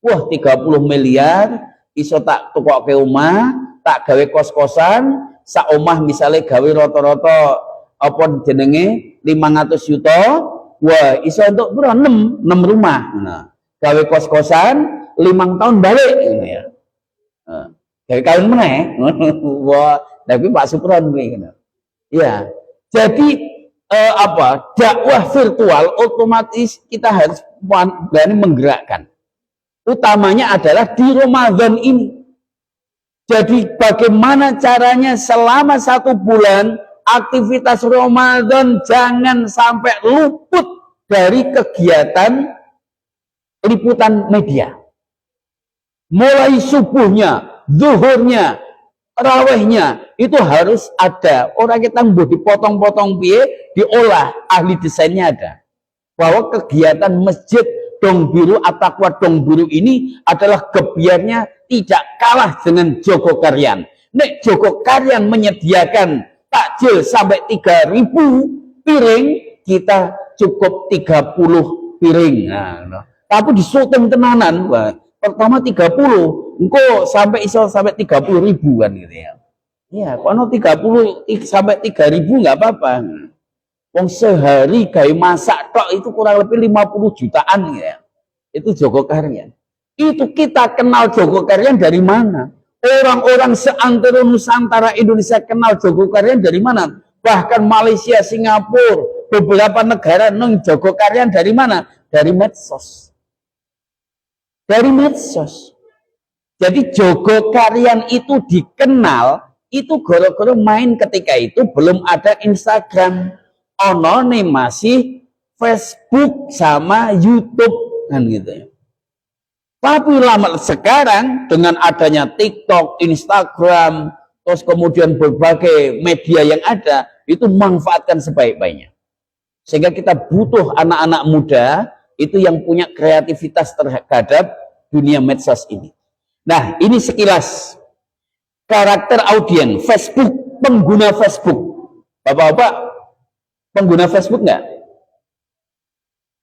S1: Wah, 30 miliar iso tak tukokke omah, tak gawe kos-kosan, sak omah misalnya gawe rata-rata apa jenenge 500 juta, wah iso untuk berapa? 6 rumah. Nah, gawe kos-kosan 5 tahun balik gitu ya. Gawe kawin meneh. Wah, tapi Pak Supron gitu. Ya. Jadi dakwah virtual otomatis kita harus berani menggerakkan. Utamanya adalah di Ramadan ini. Jadi bagaimana caranya selama 1 bulan aktivitas Ramadan jangan sampai luput dari kegiatan liputan media. Mulai subuhnya, zuhurnya, rawehnya itu harus ada. Orang kita mau dipotong-potong piye, diolah, ahli desainnya ada. Bahwa kegiatan masjid Dong Biru At-Taqwa Dong Biru ini adalah gebiarnya tidak kalah dengan Joko Karyan. Nek Joko Karyan menyediakan takjil sampai 3.000 piring, kita cukup 30 piring. Nah. Tapi di syuting tenanan, pertama 30, engko sampai 30 ribuan gitu ya. Ya, kalau 30 sampai 3.000 nggak apa-apa. Wong sehari gawe masak tok itu kurang lebih 50 jutaan ya. Itu Joko Karyan. Itu kita kenal Joko Karyan dari mana? Orang-orang seantero Nusantara Indonesia kenal Joko Karyan dari mana? Bahkan Malaysia, Singapura, beberapa negara neng Joko Karyan dari mana? Dari medsos. Dari medsos. Jadi Joko Karyan itu dikenal itu gara-gara main ketika itu belum ada Instagram. Ono nih masih Facebook sama YouTube kan gitu ya. Tapi lama sekarang dengan adanya TikTok, Instagram, terus kemudian berbagai media yang ada, itu manfaatkan sebaik-baiknya. Sehingga kita butuh anak-anak muda itu yang punya kreativitas terhadap dunia medsos ini. Nah, ini sekilas karakter audiens Facebook, pengguna Facebook. Bapak-bapak pengguna Facebook nggak?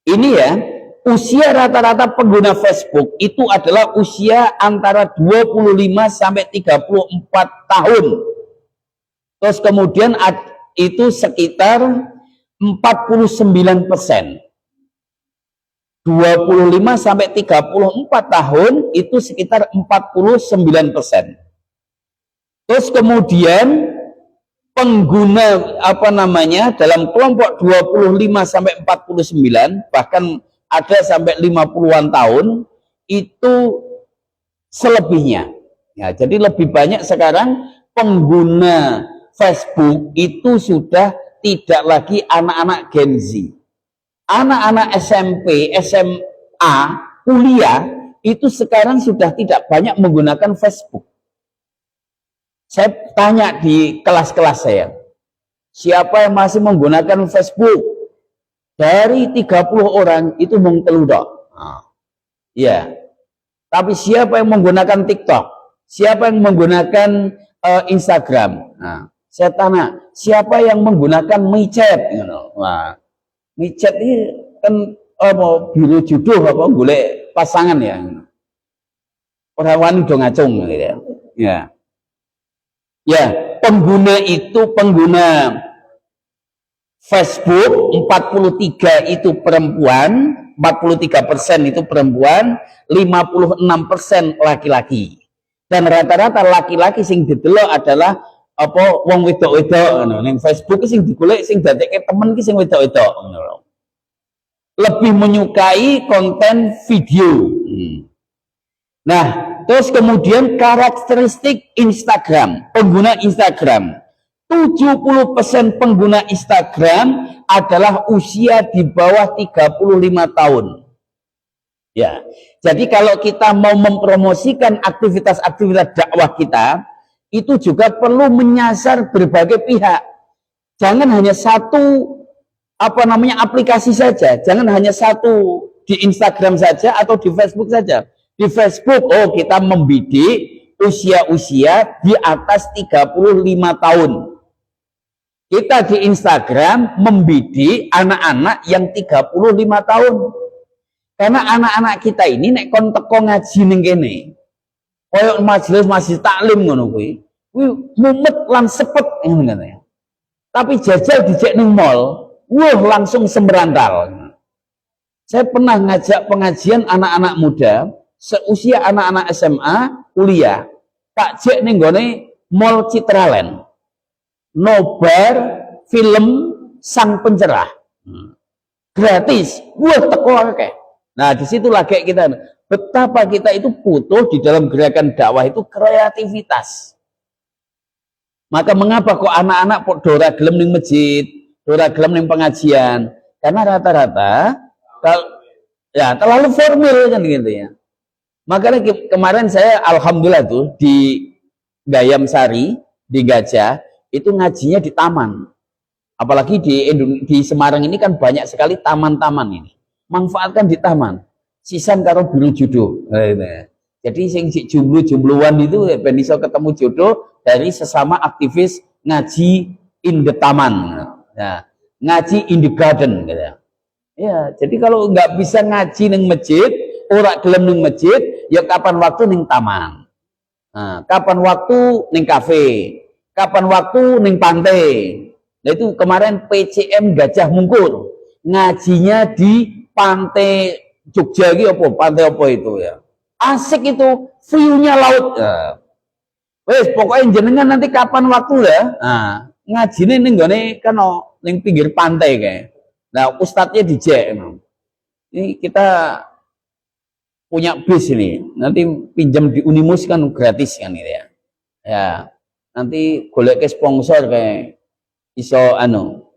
S1: Ini ya, usia rata-rata pengguna Facebook itu adalah usia antara 25 sampai 34 tahun. Terus kemudian itu sekitar 49%. 25 sampai 34 tahun itu sekitar 49%. Terus kemudian pengguna dalam kelompok 25 sampai 49 bahkan ada sampai 50-an tahun itu selebihnya. Ya, jadi lebih banyak sekarang pengguna Facebook itu sudah tidak lagi anak-anak Gen Z. Anak-anak SMP, SMA, kuliah itu sekarang sudah tidak banyak menggunakan Facebook. Saya tanya di kelas-kelas saya, siapa yang masih menggunakan Facebook? Dari 30 orang itu mung telu tok. Nah, ya. Tapi siapa yang menggunakan TikTok? Siapa yang menggunakan Instagram? Nah, saya tanya, siapa yang menggunakan micet? Wah, micet ini kan apa biru jodoh apa golek pasangan ya. Orang wani do ngacung gitu ya. Ya. Ya, pengguna itu pengguna Facebook 43 itu perempuan, 43% itu perempuan, 56% laki-laki. Dan rata-rata laki-laki sing didelok adalah apa wong wedok-wedok ngono. Ning Facebook sing digolek sing dadekke temen ki sing wedok-wedok ngono. Lebih menyukai konten video. Nah, terus kemudian karakteristik Instagram, pengguna Instagram. 70% pengguna Instagram adalah usia di bawah 35 tahun. Ya. Jadi kalau kita mau mempromosikan aktivitas-aktivitas dakwah kita, itu juga perlu menyasar berbagai pihak. Jangan hanya satu aplikasi saja, jangan hanya satu di Instagram saja atau di Facebook saja. Di Facebook, oh kita membidik usia-usia di atas 35 tahun. Kita di Instagram membidik anak-anak yang 35 tahun. Karena anak-anak kita ini nek kon teko ngaji ning kene, koyo majelis masjid taklim ngono kuwi mumet lan sepet ngono ya. Tapi jajal dijek ning mall, wah langsung semberantal. Saya pernah ngajak pengajian anak-anak muda seusia anak-anak SMA, kuliah. Tak jek ning gone mall Citraland. Nobar film Sang Pencerah. Gratis. Wah teko akeh. Nah, disitulah kayak kita betapa kita itu butuh di dalam gerakan dakwah itu kreativitas. Maka mengapa kok anak-anak kok dora gelem ning masjid, dora gelem ning pengajian? Karena rata-rata ya terlalu formal kan gitu ya. Makanya kemarin saya alhamdulillah tuh di Gayam Sari, di Gajah, itu ngajinya di taman. Apalagi di Semarang ini kan banyak sekali taman-taman ini. Manfaatkan di taman. Sisan karo biru jodoh. Jadi sing jomblo-jombloan itu ben iso ketemu jodoh dari sesama aktivis ngaji in the taman. Nah, ngaji in the garden gitu. Ya, jadi kalau nggak bisa ngaji ning masjid, ora gelem ning masjid, ya kapan waktu ning taman. Nah, kapan waktu ning kafe, kapan waktu ning pantai. Nah itu kemarin PCM Gajah Mungkur ngajinya di pantai Jogja gitu apa pantai apa itu ya. Asik itu, view-nya laut. Ya. Wes pokoknya jenengan nanti kapan waktu ya. Nah, ngajine ning gone kan ning pinggir pantai kayak. Nah, ustadznya dijek. Ini kita punya bis ini. Nanti pinjam di Unimus kan gratis kan gitu ya. Ya. Nanti golek ke sponsor kayak iso anu.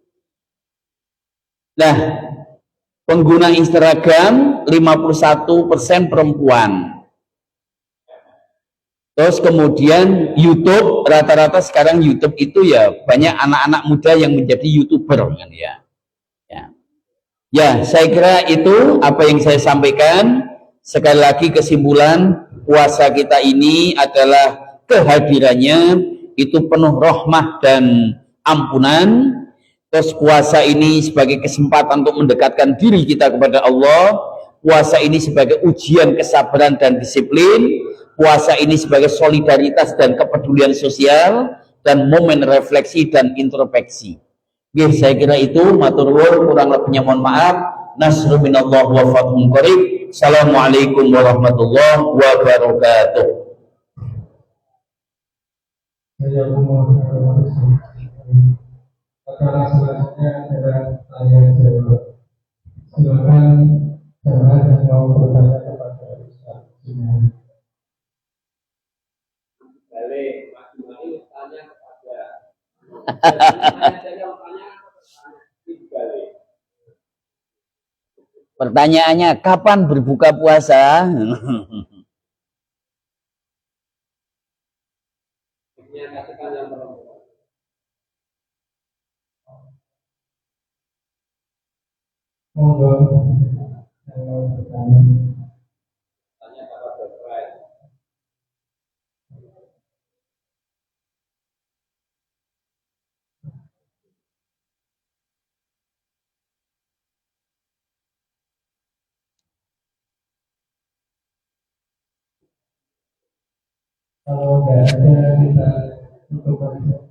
S1: Nah, pengguna Instagram 51% perempuan. Terus kemudian YouTube, rata-rata sekarang YouTube itu ya banyak anak-anak muda yang menjadi YouTuber kan ya. Ya, saya kira itu apa yang saya sampaikan. Sekali lagi kesimpulan puasa kita ini adalah kehadirannya itu penuh rahmah dan ampunan. Terus puasa ini sebagai kesempatan untuk mendekatkan diri kita kepada Allah. Puasa ini sebagai ujian kesabaran dan disiplin. Puasa ini sebagai solidaritas dan kepedulian sosial dan momen refleksi dan introspeksi. Saya kira itu matur nuwun, kurang lebihnya mohon maaf. Nasrul minallah wa fathun qarib. Assalamualaikum warahmatullahi wabarakatuh.
S2: Acara selanjutnya adalah tanya jawab. Silakan jamaah yang mau bertanya kepada Ustaz Sinan.
S3: Balik, Mas Jumali tanya kepada
S1: Pertanyaannya kapan berbuka puasa?
S3: yang.
S2: Monggo yang mau bertanya.
S3: Tanya kepada Fred.
S2: Kalau nggak ada kita tutup aja.